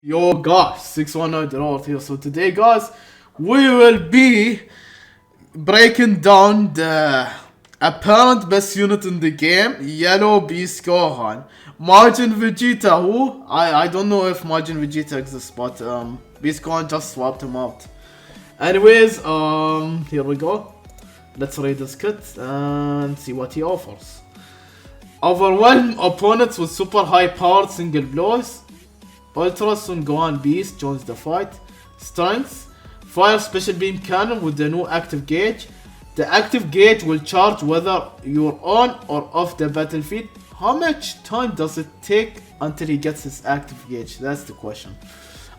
Yo guys, 619 Gerard here. So today guys, we will be breaking down the apparent best unit in the game, Yellow Beast Gohan. Margin Vegeta, who? I don't know if Margin Vegeta exists, but Beast Gohan just swapped him out. Anyways, here we go. Let's read this kit and see what he offers. Overwhelm opponents with super high powered single blows. Ultra Sun Gohan Beast joins the fight. Strength. Fire Special Beam Cannon with the new active gauge. The active gauge will charge whether you're on or off the battlefield. How much time does it take until he gets his active gauge? That's the question.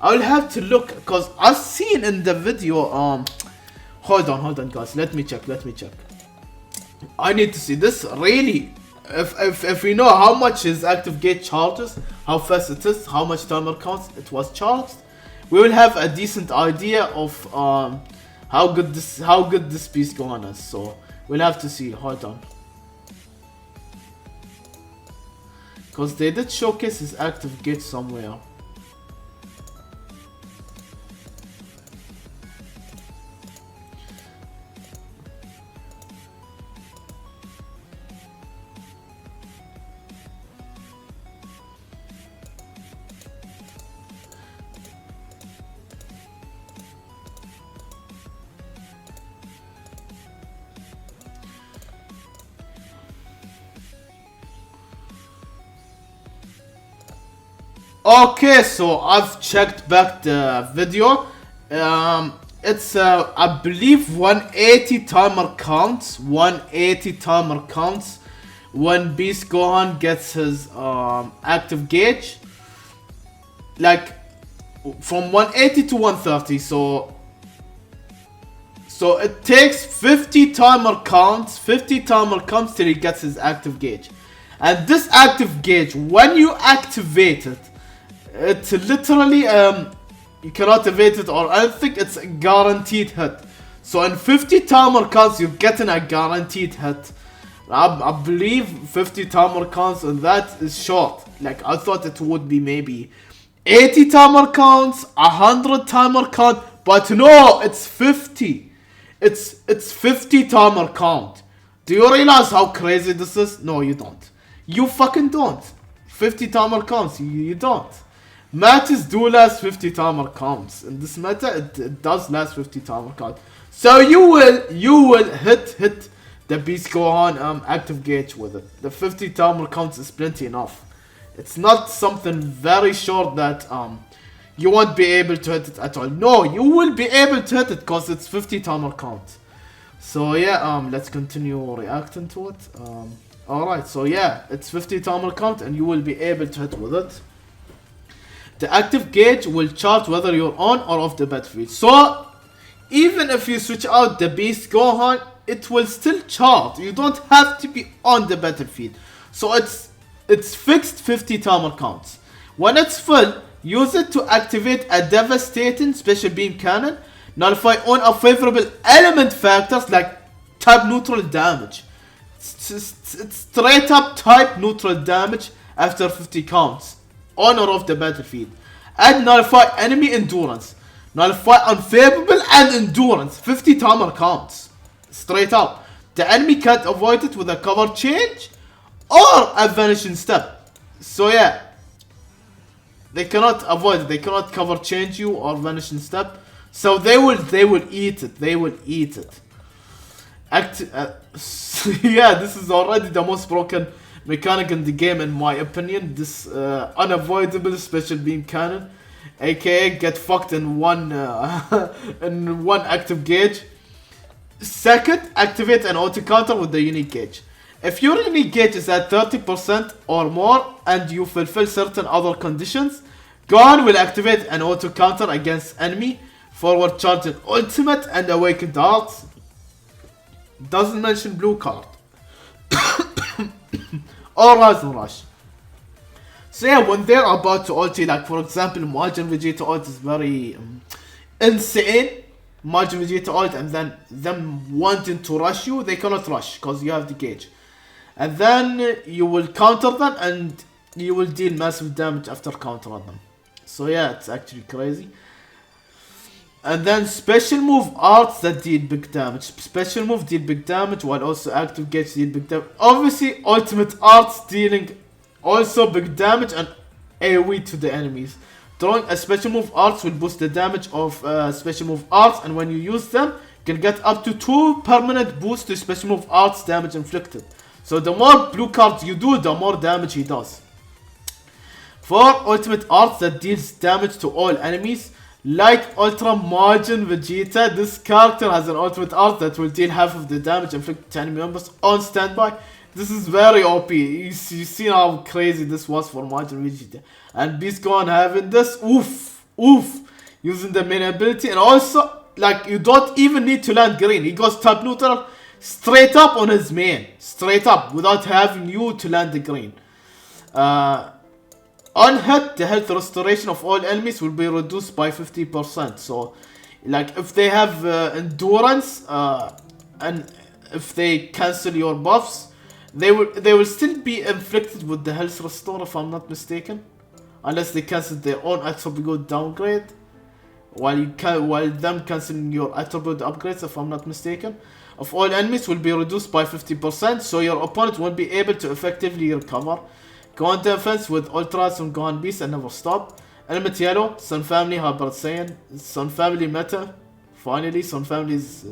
I'll have to look because I've seen in the video. Hold on guys, let me check. I need to see this really. If we know how much his active gauge charges, how fast it is, how much timer counts it was charged, we will have a decent idea of how good this piece going is. So we'll have to see. Hold on, because they did showcase his active gauge somewhere. Okay, so I've checked back the video. It's I believe 180 timer counts. 180 timer counts when Beast Gohan gets his active gauge. Like from 180 to 130. So it takes 50 timer counts. 50 timer counts till he gets his active gauge. And this active gauge, when you activate it, it's literally you cannot evade it or anything. It's a guaranteed hit. So in 50 timer counts, you're getting a guaranteed hit. I believe 50 timer counts, and that is short. Like I thought it would be maybe 80 timer counts, 100 timer count, but no, it's 50. It's 50 timer count. Do you realize how crazy this is? No, you don't. You fucking don't. 50 timer counts. You don't. Matches do last 50 timer counts. In this meta, it does last 50 timer counts. So you will hit the Beast Gohan active gauge with it. The 50 timer counts is plenty enough. It's not something very short that you won't be able to hit it at all. No, you will be able to hit it because it's 50 timer count. So yeah, let's continue reacting to it. Alright, so yeah, it's 50 timer count and you will be able to hit with it. The active gauge will charge whether you're on or off the battlefield. So, even if you switch out the Beast Gohan, it will still charge. You don't have to be on the battlefield. So it's fixed 50 timer counts. When it's full, use it to activate a devastating special beam cannon. Nullify on unfavorable element factors like type neutral damage. It's straight up type neutral damage after 50 counts. On or off the battlefield. Add nullify enemy endurance. Nullify unfavorable and endurance. 50 timer counts. Straight up. The enemy can't avoid it with a cover change or a vanishing step. So yeah. They cannot avoid it. They cannot cover change you or vanishing step. So they will eat it. They will eat it. Yeah, this is already the most broken mechanic in the game in my opinion. This unavoidable special beam cannon, aka get fucked in one in one active gauge. Second, activate an auto counter with the unique gauge. If your unique gauge is at 30% or more and you fulfill certain other conditions, Gohan will activate an auto counter against enemy forward charging ultimate and awakened hearts. Doesn't mention blue card. Or Rise and Rush. So yeah, when they're about to ulti, like for example, Majin Vegeta ult is very insane. Majin Vegeta ult and then them wanting to rush you, they cannot rush because you have the gauge. And then you will counter them and you will deal massive damage after countering them. So yeah, it's actually crazy. And then special move arts that deal big damage. Special move deal big damage while also active gauge deal big damage. Obviously, ultimate arts dealing also big damage and AoE to the enemies. Throwing a special move arts will boost the damage of special move arts, and when you use them, you can get up to 2 permanent boosts to special move arts damage inflicted. So the more blue cards you do, the more damage he does. For ultimate arts that deals damage to all enemies, like Ultra Margin Vegeta, this character has an ultimate art that will deal half of the damage inflicted to enemy members on standby. This is very OP. You see how crazy this was for Margin Vegeta. And Beast Gohan having this, oof, using the main ability. And also, like, you don't even need to land green. He goes top neutral straight up on his main. Straight up, without having you to land the green. On hit, the health restoration of all enemies will be reduced by 50%. So, like, if they have endurance, and if they cancel your buffs, they will still be inflicted with the health restore, if I'm not mistaken, unless they cancel their own attribute downgrade, while them canceling your attribute upgrades, if I'm not mistaken. Of all enemies will be reduced by 50%, so your opponent won't be able to effectively recover. Gohan defense with Ultras and Gohan Beast and never stop. Element yellow, Sun Family, Hyper Saiyan, Sun Family meta. Finally, Sun Family is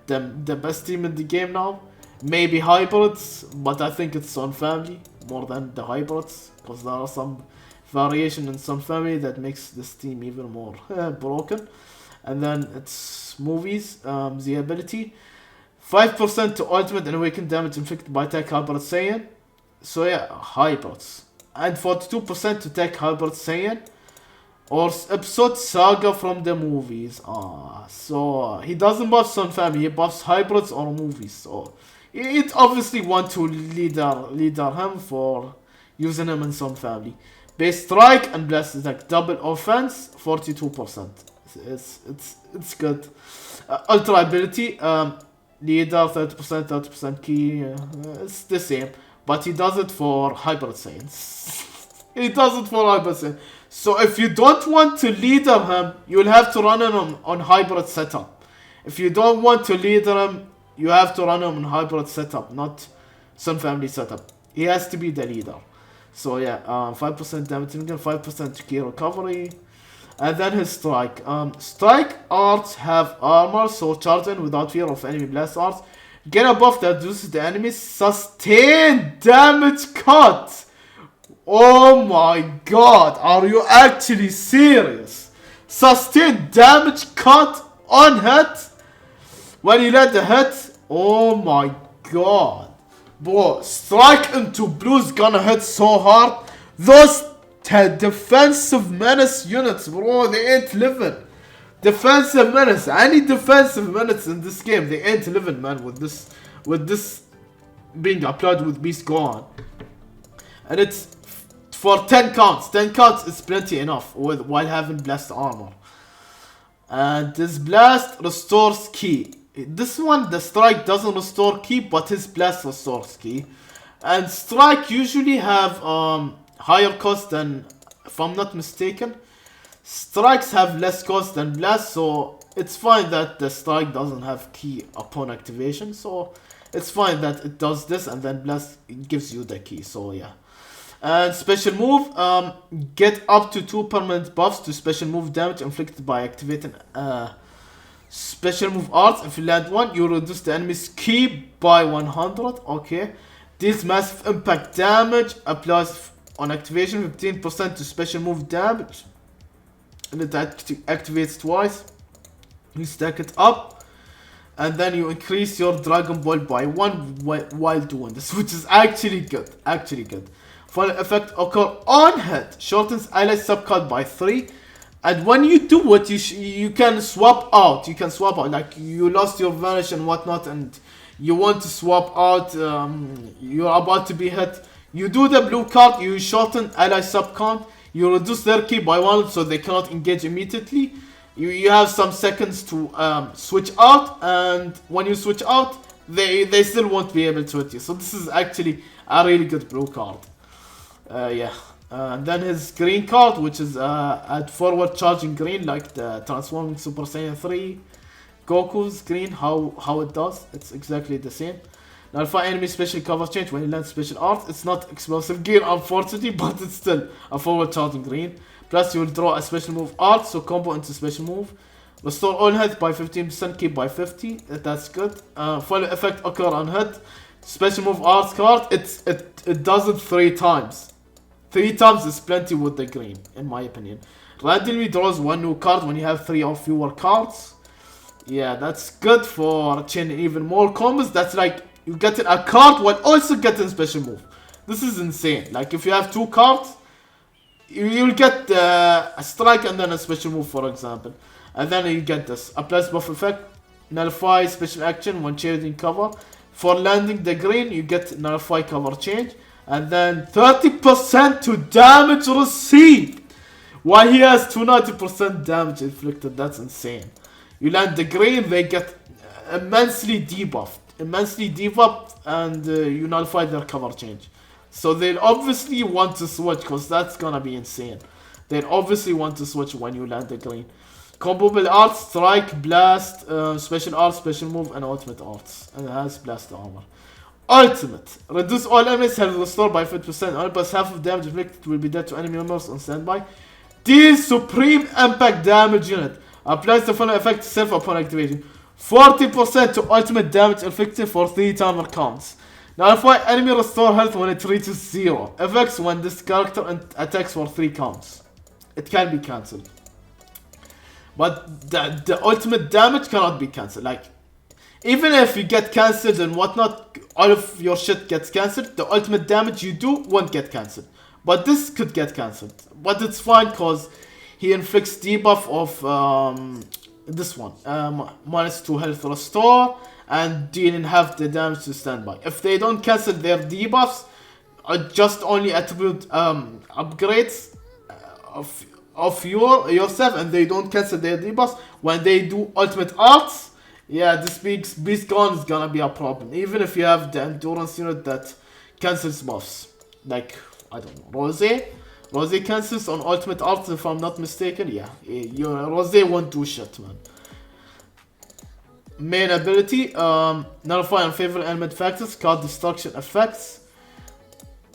the best team in the game now. Maybe hybrids, but I think it's Sun Family more than the hybrids, because there are some variation in Sun Family that makes this team even more broken. And then it's movies, the ability 5% to ultimate and awakened damage inflicted by attack Hybrid Saiyan. So yeah, hybrids. And 42% to attack Hybrid Saiyan. Or episode saga from the movies. So he doesn't buff Sun Family, he buffs hybrids or movies. So it obviously want to leader him for using him in Sun Family. Base strike and blast attack, double offense, 42%. It's good. Ultra ability, leader 30% key. It's the same, but he does it for Hybrid Saiyans. He does it for Hybrid Saiyans. So if you don't want to leader him, you'll have to run him on hybrid setup. If you don't want to leader him, you have to run him on hybrid setup, not Sun Family setup. He has to be the leader. So yeah, 5% damage and 5% key recovery. And then his strike. Strike arts have armor, so charging without fear of enemy blast arts. Get a buff that reduces the enemy's sustained damage cut. Oh my god, are you actually serious? Sustained damage cut on hit? When you let the hit? Oh my god. Bro, strike into blue's gonna hit so hard. Those defensive menace units, bro, they ain't living. Defensive menace, any defensive menace in this game, they ain't living, man, with this being applied with Beast Gohan. And it's for 10 counts. 10 counts is plenty enough while having blast armor. And this blast restores ki. This one, the strike doesn't restore ki, but his blast restores ki. And strike usually have higher cost than, if I'm not mistaken, strikes have less cost than blast, so it's fine that the strike doesn't have ki upon activation. So it's fine that it does this and then blast gives you the ki. So yeah. And special move, get up to 2 permanent buffs to special move damage inflicted by activating special move arts. If you land one, you reduce the enemy's ki by 100. Okay. Deals massive impact damage, applies on activation 15% to special move damage. And it activates twice. You stack it up. And then you increase your Dragon Ball by 1 while doing this, which is actually good. Actually good. Final effect occur on hit, shortens ally subcut by 3, and when you do it, you can swap out. You can swap out, like you lost your vanish and whatnot, and you want to swap out. You're about to be hit. You do the blue card. You shorten ally subcount. You reduce their ki by 1, so they cannot engage immediately. You have some seconds to switch out, and when you switch out, they still won't be able to hit you. So this is actually a really good blue card. Yeah. And then his green card, which is at forward charging green, like the transforming Super Saiyan 3 Goku's green, how it does. It's exactly the same. Nullify enemy special cover change when you land special art. It's not explosive gear, unfortunately, but it's still a forward charging green. Plus you will draw a special move art, so combo into special move. Restore all health by 15%, keep by 50. That's good. Follow effect occur on hit. Special move art card. It does it 3 times. 3 times is plenty with the green, in my opinion. Randomly draws 1 new card when you have 3 or fewer cards. Yeah, that's good for chaining even more combos. That's like you getting a card while also getting special move. This is insane. Like if you have 2 cards, you'll get a strike and then a special move, for example. And then you get this. Applies buff effect. Nullify special action when changing cover. For landing the green, you get nullify cover change. And then 30% to damage received. While he has 290% damage inflicted. That's insane. You land the green, they get immensely debuffed. And you nullify their cover change. So they'll obviously want to switch because that's gonna be insane. They'll obviously want to switch when you land the green. Combable arts, strike, blast, special art, special move, and ultimate arts. And it has blast armor. Ultimate. Reduce all enemies health restore by 50%. Only plus half of damage inflicted will be dealt to enemy members on standby. Deals supreme impact damage unit. Applies the following effect self upon activation. 40% to ultimate damage inflicted for 3 timer counts. Nullify enemy restore health when it reaches 0. Effects when this character attacks for 3 counts. It can be cancelled. But the ultimate damage cannot be cancelled. Like, even if you get cancelled and whatnot, all of your shit gets cancelled, the ultimate damage you do won't get cancelled. But this could get cancelled. But it's fine because he inflicts debuff of this one. -2 health restore and dealing half the damage to standby. If they don't cancel their debuffs, just only attribute upgrades of yourself, and they don't cancel their debuffs when they do ultimate arts. Yeah, this beast gun is gonna be a problem. Even if you have the endurance unit that cancels buffs, like I don't know, Rose cancels on ultimate arts if I'm not mistaken. Yeah, Rose won't do shit, man. Main ability, nullify unfavorable element factors, card destruction effects.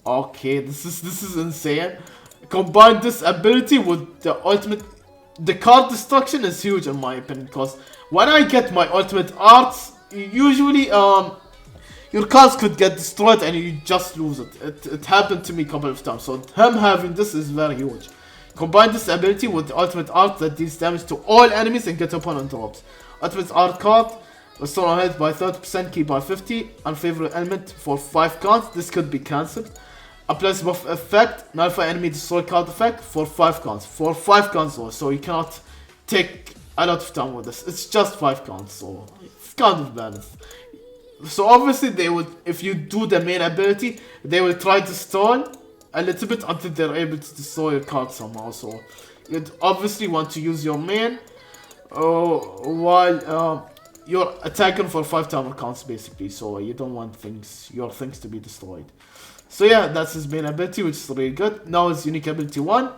Okay, this is insane. Combine this ability with the ultimate. The card destruction is huge in my opinion, because when I get my ultimate arts, usually your cards could get destroyed and you just lose it. It happened to me a couple of times, so him having this is very huge. Combine this ability with the ultimate art that deals damage to all enemies and get opponent drops. Ultimate art card, restore on health by 30%, keep by 50, unfavorable element for 5 counts. This could be cancelled. Applies buff effect, nullify enemy destroy card effect for 5 counts. For 5 counts though, so you cannot take a lot of time with this. It's just 5 counts, so it's kind of balanced. So obviously they would, if you do the main ability, they will try to stall a little bit until they're able to destroy your card somehow. So you'd obviously want to use your main while you're attacking for 5 timer counts basically. So you don't want your things to be destroyed. So yeah, that's his main ability, which is really good. Now his unique ability 1.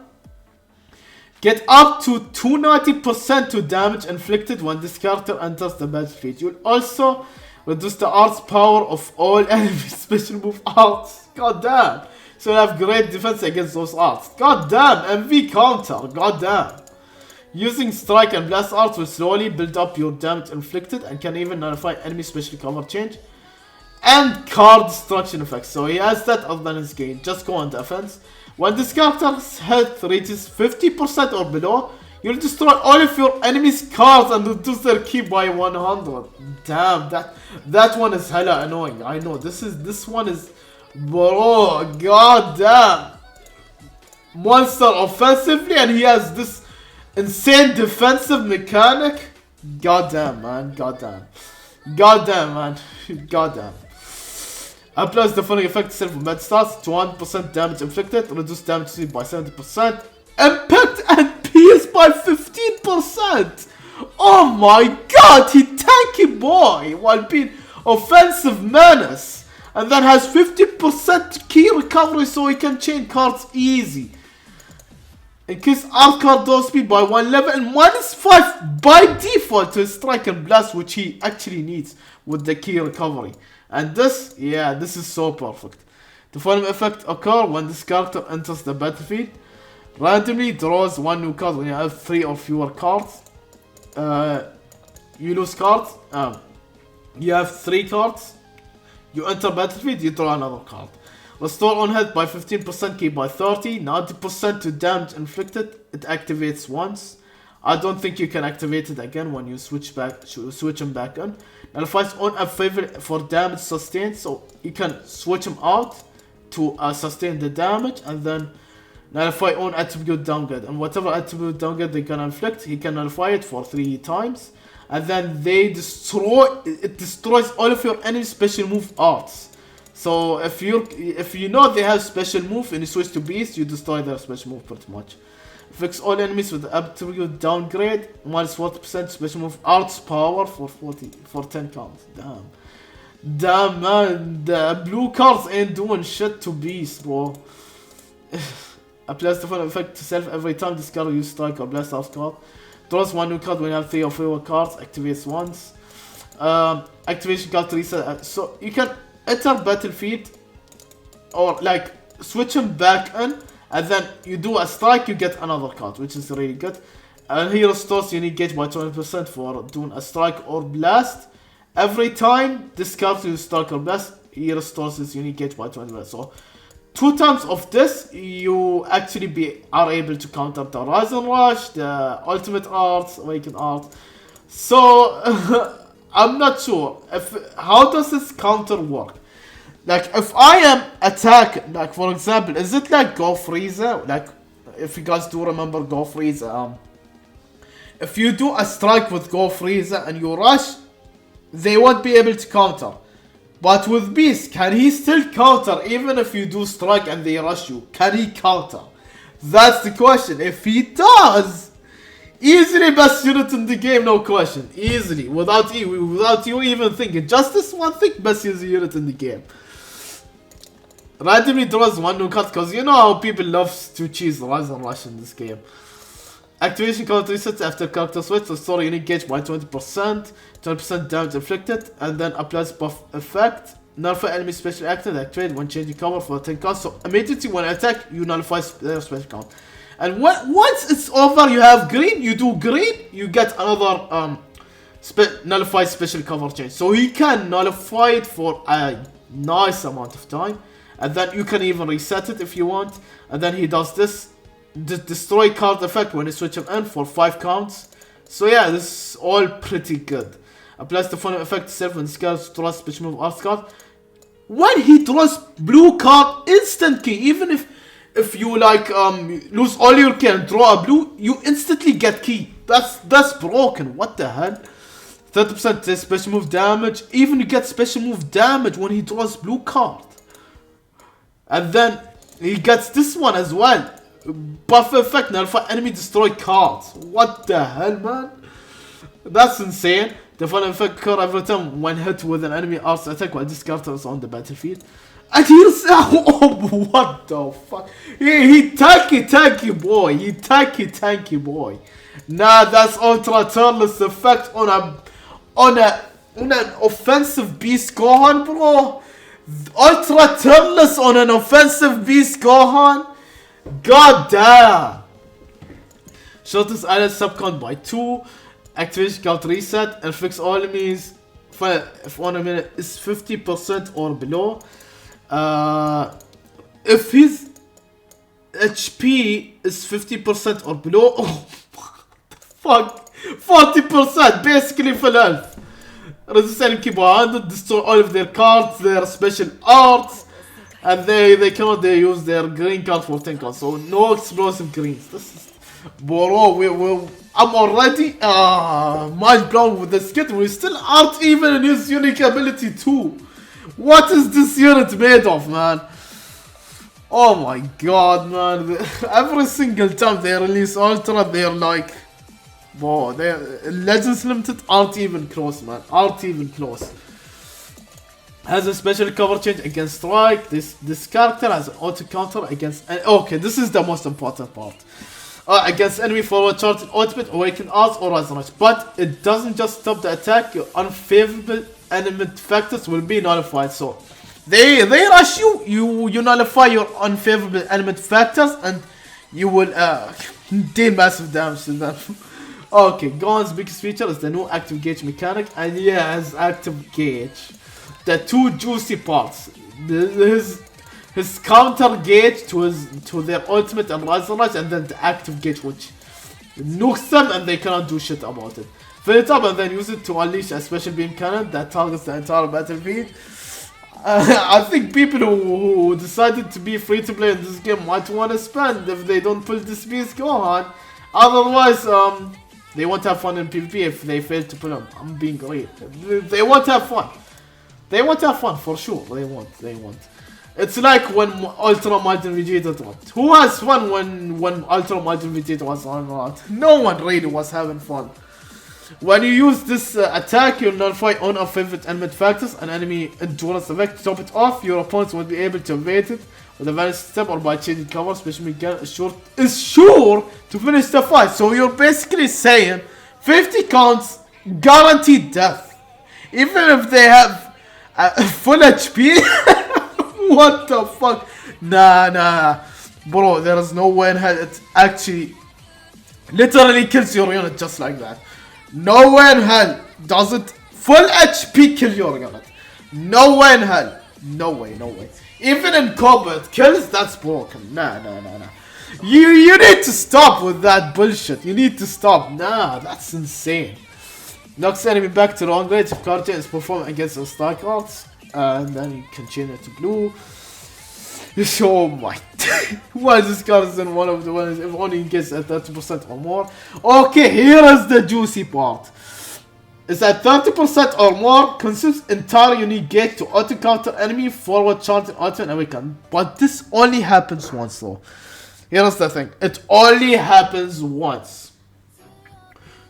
Get up to 290% to damage inflicted when this character enters the battlefield. You'll also reduce the arts power of all enemy special move arts. God damn. So you have great defense against those arts. God damn, MV counter. God damn. Using strike and blast arts will slowly build up your damage inflicted and can even nullify enemy special cover change and card destruction effects. So he has that other than his gain. Just go on defense. When this character's health reaches 50% or below, you'll destroy all of your enemy's cards and reduce their key by 100. Damn, that one is hella annoying. I know, this one is, bro, god damn. Monster offensively and he has this insane defensive mechanic. God damn, man, god damn. God damn, man, god damn. Applies the following effect self med stats, 1% damage inflicted, reduce damage received by 70%, impact and PS by 15%! Oh my god, he tanky boy while being offensive menace. And then has 50% key recovery, so he can chain cards easy. Increase art card door speed by 1 level and -5 by default to strike and blast, which he actually needs with the key recovery. And this, yeah, this is so perfect. The following effect occur when this character enters the battlefield. Randomly draws 1 new card when you have 3 or fewer cards. You lose cards. You have 3 cards. You enter battlefield, you draw another card. Restore on hit by 15%, key by 30, 90% to damage inflicted. It activates once. I don't think you can activate it again when you switch him back on. Nullifies on a favor for damage sustained, so you can switch him out to sustain the damage, and then nullify on attribute downgrade. And whatever attribute downgrade they can inflict, he can nullify it for 3 times. And then it destroys all of your enemy special move arts. So if you know they have special move and you switch to beast, you destroy their special move pretty much. Fix all enemies with attribute downgrade, -40% special move arts power for 10 counts. Damn man, the blue cards ain't doing shit to beast, bro. Applies the full effect to self every time this card use strike or blast off card. Draws 1 new card when you have 3 or fewer cards, activates once. Activation card reset, so you can enter battlefield or like switch him back in, and then you do a strike, you get another card, which is really good. And he restores unique gauge by 20% for doing a strike or blast. Every time this card uses strike or blast, he restores his unique gauge by 20%. So 2 times of this, you actually are able to counter the Rise and Rush, the Ultimate Arts, Awakened Art. So I'm not sure how does this counter work. Like if I am attacking, like for example, is it like Go Freezer? Like if you guys do remember Go Freezer, if you do a strike with Go Freezer and you rush, they won't be able to counter. But with Beast, can he still counter even if you do strike and they rush you? Can he counter? That's the question. If he does, easily best unit in the game, no question. Easily, without you even thinking. Just this one thing, best unit in the game. Randomly draws 1 new card, because you know how people love to choose Rise and Rush in this game. Activation card resets after character switch, restore unique gauge by 20%, 20% damage inflicted, and then applies buff effect. Nullify enemy special action activate when changing cover for 10 counts. So immediately when attack, you nullify their special count. And once it's over, you have green, you do green, you get another nullify special cover change. So he can nullify it for a nice amount of time. And then you can even reset it if you want. And then he does this. The destroy card effect when you switch him in for 5 counts. So yeah, this is all pretty good. Applies the following effect to self when this card draws special move art card. When he draws blue card instantly, even if you like lose all your key and draw a blue, you instantly get key. That's broken. What the hell? 30% special move damage. Even you get special move damage when he draws blue card. And then he gets this one as well. Buff effect, nullify enemy destroy cards. What the hell, man? That's insane. The following effect occur every time when hit with an enemy arts attack while this character is on the battlefield. And he's oh, what the fuck? He tanky boy. He tanky boy. Nah, that's ultra turtless effect on an offensive beast Gohan, bro. Ultra turtless on an offensive beast Gohan. God damn. Shortest allied subcount by 2. Activation count reset and fix all enemies if on a minute is 50% or below. If his HP is 50% or below, oh what the fuck, 40%, basically full health. Resist enemy key by 100, destroy all of their cards, their special arts, and they cannot use their green card for 10 cards. So no explosive greens. This is, bro, I'm already mind blown with this kit. We still aren't even in his unique ability too. What is this unit made of, man? Oh my god, man. Every single time they release Ultra, they're like, whoa, Legends Limited aren't even close, man. Aren't even close. has a special cover change against strike. This character has an auto counter against. Okay, this is the most important part. Against enemy forward charge, ultimate, awaken arts, or rise and rush. But it doesn't just stop the attack. Your unfavorable element factors will be nullified. So they rush you. You nullify your unfavorable element factors, and you will deal massive damage to them. Okay, Gohan's biggest feature is the new active gauge mechanic, and yeah, his active gauge. The two juicy parts. His counter gauge to their ultimate and rise and rush, and then the active gauge which nukes them and they cannot do shit about it. Fill it up and then use it to unleash a special beam cannon that targets the entire battlefield. I think people who decided to be free to play in this game might want to spend if they don't pull this beast Gohan. Otherwise, they won't have fun in PvP if they fail to pull him. I'm being real. They won't have fun. They won't have fun for sure. They won't. It's like when Ultra Mighty Vegeta dropped. Who has fun when Ultra Mighty Vegeta was on? No one really was having fun. When you use this attack, you'll nullify unfavorite element factors and enemy endurance effect. To top it off, your opponents will be able to evade it with a valid step or by changing cover. Special gun is sure to finish the fight. So you're basically saying 50 counts guaranteed death, even if they have full HP. What the fuck? Nah. Bro, there is no way in hell it actually literally kills your unit just like that. No way in hell does it full HP kill your unit. No way in hell. No way. Even in combat kills, that's broken. Nah. You need to stop with that bullshit. You need to stop. Nah, that's insane. Knocks enemy back to long range if card is performed against a star cards. And then you can change it to blue. Oh my. Why this card is in one of the ones if only gets at 30% or more. Okay, here is the juicy part. Is that 30% or more consumes entire unique gauge to auto counter enemy forward charge and auto and awaken. But this only happens once though. Here's the thing. It only happens once.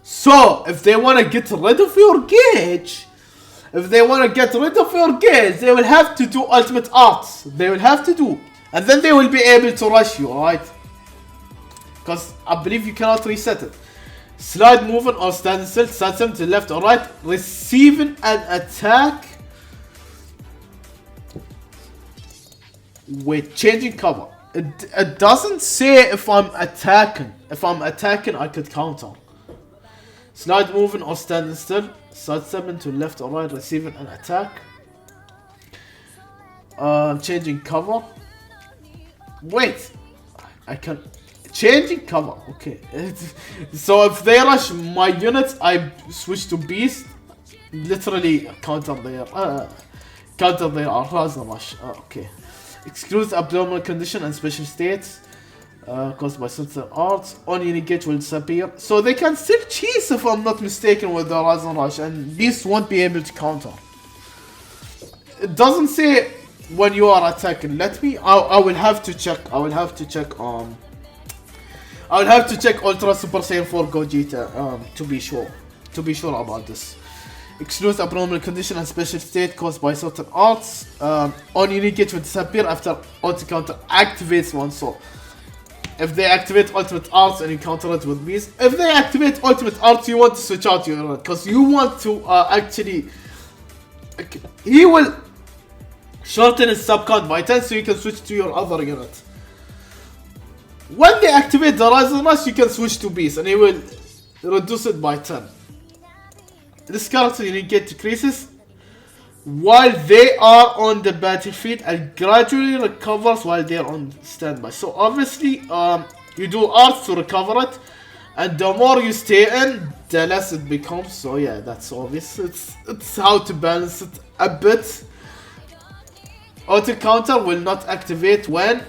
So if they want to get rid of your gauge, they will have to do ultimate arts. They will have to do. And then they will be able to rush you, alright? Because I believe you cannot reset it. Slide moving or stand still, set them to left or right, receiving an attack with changing cover. It doesn't say if I'm attacking. If I'm attacking, I could counter. Slide moving or standing still, side stepping to left or right, receiving an attack. Changing cover. Wait, I can changing cover. Okay, so if they rush my units, I switch to beast. Literally counter their rise and rush. Okay, excludes abnormal condition and special states. Caused by certain arts, on unique gauge will disappear. So they can still cheese if I'm not mistaken with the rise and rush, and beast won't be able to counter. It doesn't say when you are attacking. I will have to check. I will have to check Ultra Super Saiyan 4 Gogeta to be sure about this. Excludes abnormal condition and special state caused by certain arts. On unique gauge will disappear after auto counter activates one. So if they activate ultimate arts and you counter it with beast. If they activate ultimate arts, you want to switch out your unit because you want to actually. He will shorten his sub count by 10 so you can switch to your other unit. When they activate the rise and rush, you can switch to beast and he will reduce it by 10. This character unique gauge decreases while they are on the battlefield and gradually recovers while they are on standby. So obviously you do arts to recover it, and the more you stay in, the less it becomes. So yeah, that's obvious. It's how to balance it a bit. Auto counter will not activate when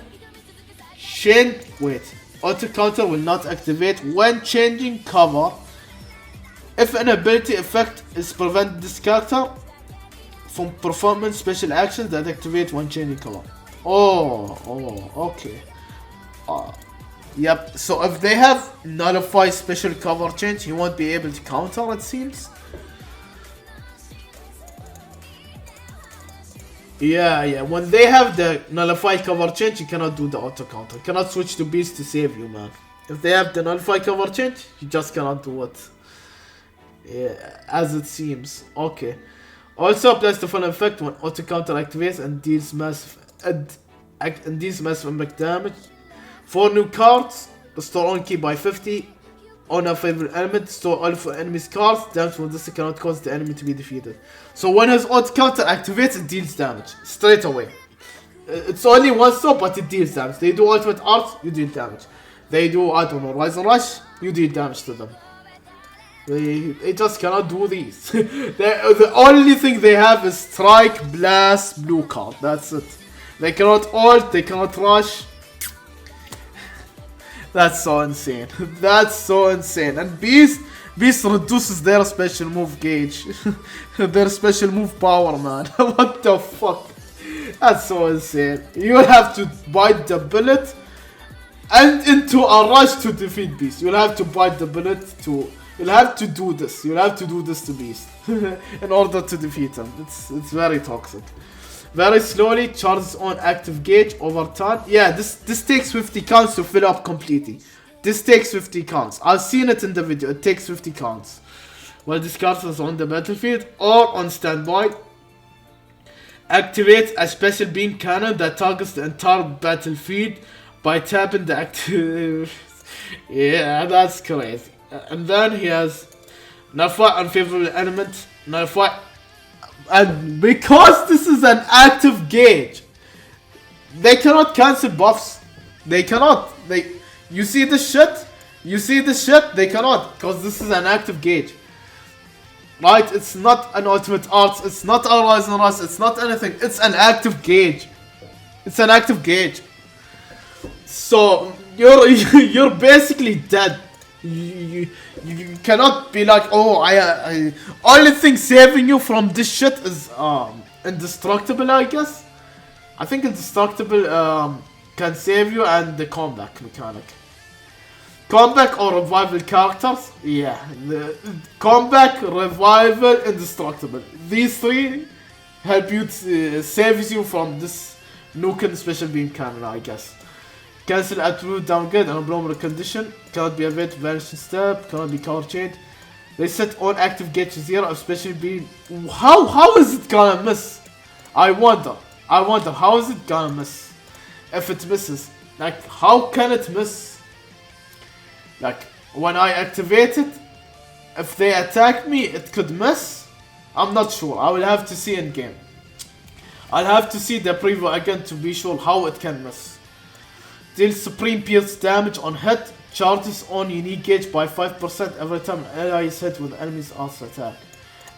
auto counter will not activate when changing cover. If an ability effect is prevent this character from performing special actions that activate when changing cover. Okay. Yep. So if they have nullify special cover change, he won't be able to counter, it seems. Yeah, yeah. When they have the nullified cover change, you cannot do the auto counter. You cannot switch to beast to save you, man. If they have the nullified cover change, you just cannot do it. Yeah, as it seems. Okay. Also applies the full effect when auto counter activates and deals massive impact damage. 4 new cards, restore on key by 50. On a favorite element, store all for enemy's cards. Damage from this cannot cause the enemy to be defeated. So when his auto counter activates, it deals damage straight away. It's only one stop, but it deals damage. They do ultimate art, you deal damage. They do, I don't know, Rise and Rush, you deal damage to them. They just cannot do these. The only thing they have is strike, blast, blue card. That's it. They cannot ult, they cannot rush. That's so insane. That's so insane. And Beast reduces their special move gauge. Their special move power, man. What the fuck? That's so insane. You'll have to bite the bullet and into a rush to defeat Beast. You'll have to bite the bullet to... You'll have to do this. You'll have to do this to Beast in order to defeat him. It's very toxic. Very slowly charges on active gauge over time. Yeah, this takes 50 counts to fill up completely. This takes 50 counts. I've seen it in the video. It takes 50 counts. While this card is on the battlefield or on standby, activate a special beam cannon that targets the entire battlefield by tapping the active. Yeah, that's crazy. And then he has Nullify unfavorable element, Nullify. And because this is an active gauge, they cannot cancel buffs. They cannot. You see this shit? You see this shit? They cannot, because this is an active gauge. Right? It's not an ultimate art. It's not a Rise and Rush. It's not anything. It's an active gauge. It's an active gauge. So you're basically dead. You cannot be like, oh, I only thing saving you from this shit is indestructible, I guess. I think indestructible can save you, and the comeback mechanic. Comeback or revival characters, yeah. The comeback, revival, indestructible. These three help you to save you from this nuking special beam cannon, I guess. Cancel attribute downgrade and abnormal condition. Cannot be evaded, vanishing step. Cannot be cover changed. They set on active gauge to 0 of special beam. How is it gonna miss? I wonder how is it gonna miss? If it misses, like how can it miss? Like when I activate it, if they attack me, it could miss. I'm not sure. I will have to see in game. I'll have to see the preview again to be sure how it can miss. Deals supreme pierce damage on hit, charges on unique gauge by 5% every time an ally is hit with enemy's arts attack.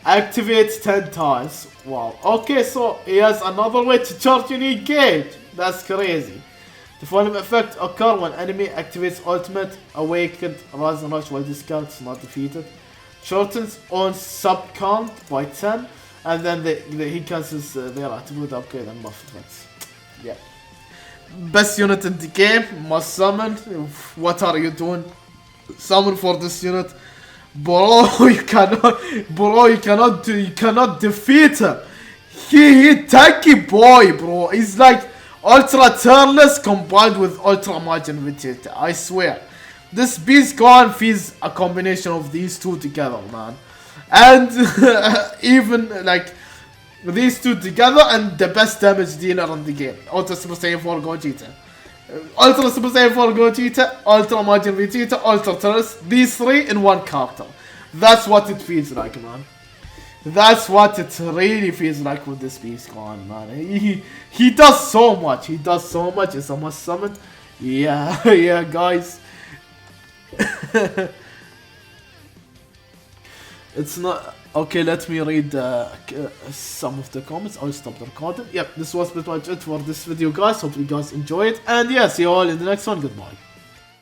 Activates 10 times. Wow. Okay, so he has another way to charge unique gauge. That's crazy. The following effect occur when enemy activates ultimate, awakened, rise and rush while this card is not defeated. Shortens on sub count by 10, and then he cancels their attribute upgrade and buff effects. Yeah. Best unit in the game, must summon. What are you doing? Summon for this unit, bro. You cannot defeat him. He tanky boy, bro. He's like ultra turles combined with ultra margin Vegeta. I swear, this beast Gohan feels a combination of these two together, man. And even like these two together, and the best damage dealer in the game. Ultra Super Saiyan 4 Gogeta. Ultra Super Saiyan 4 Gogeta, Ultra Majin Vegeta, Ultra Turles. These three in one character. That's what it feels like, man. That's what it really feels like with this beast Gohan, man. He does so much. He does so much. It's a must summon. Yeah, yeah, guys. It's not... Okay, let me read some of the comments. I'll stop the recording. Yep, this was pretty much it for this video, guys. Hope you guys enjoyed. And yeah, see you all in the next one. Goodbye.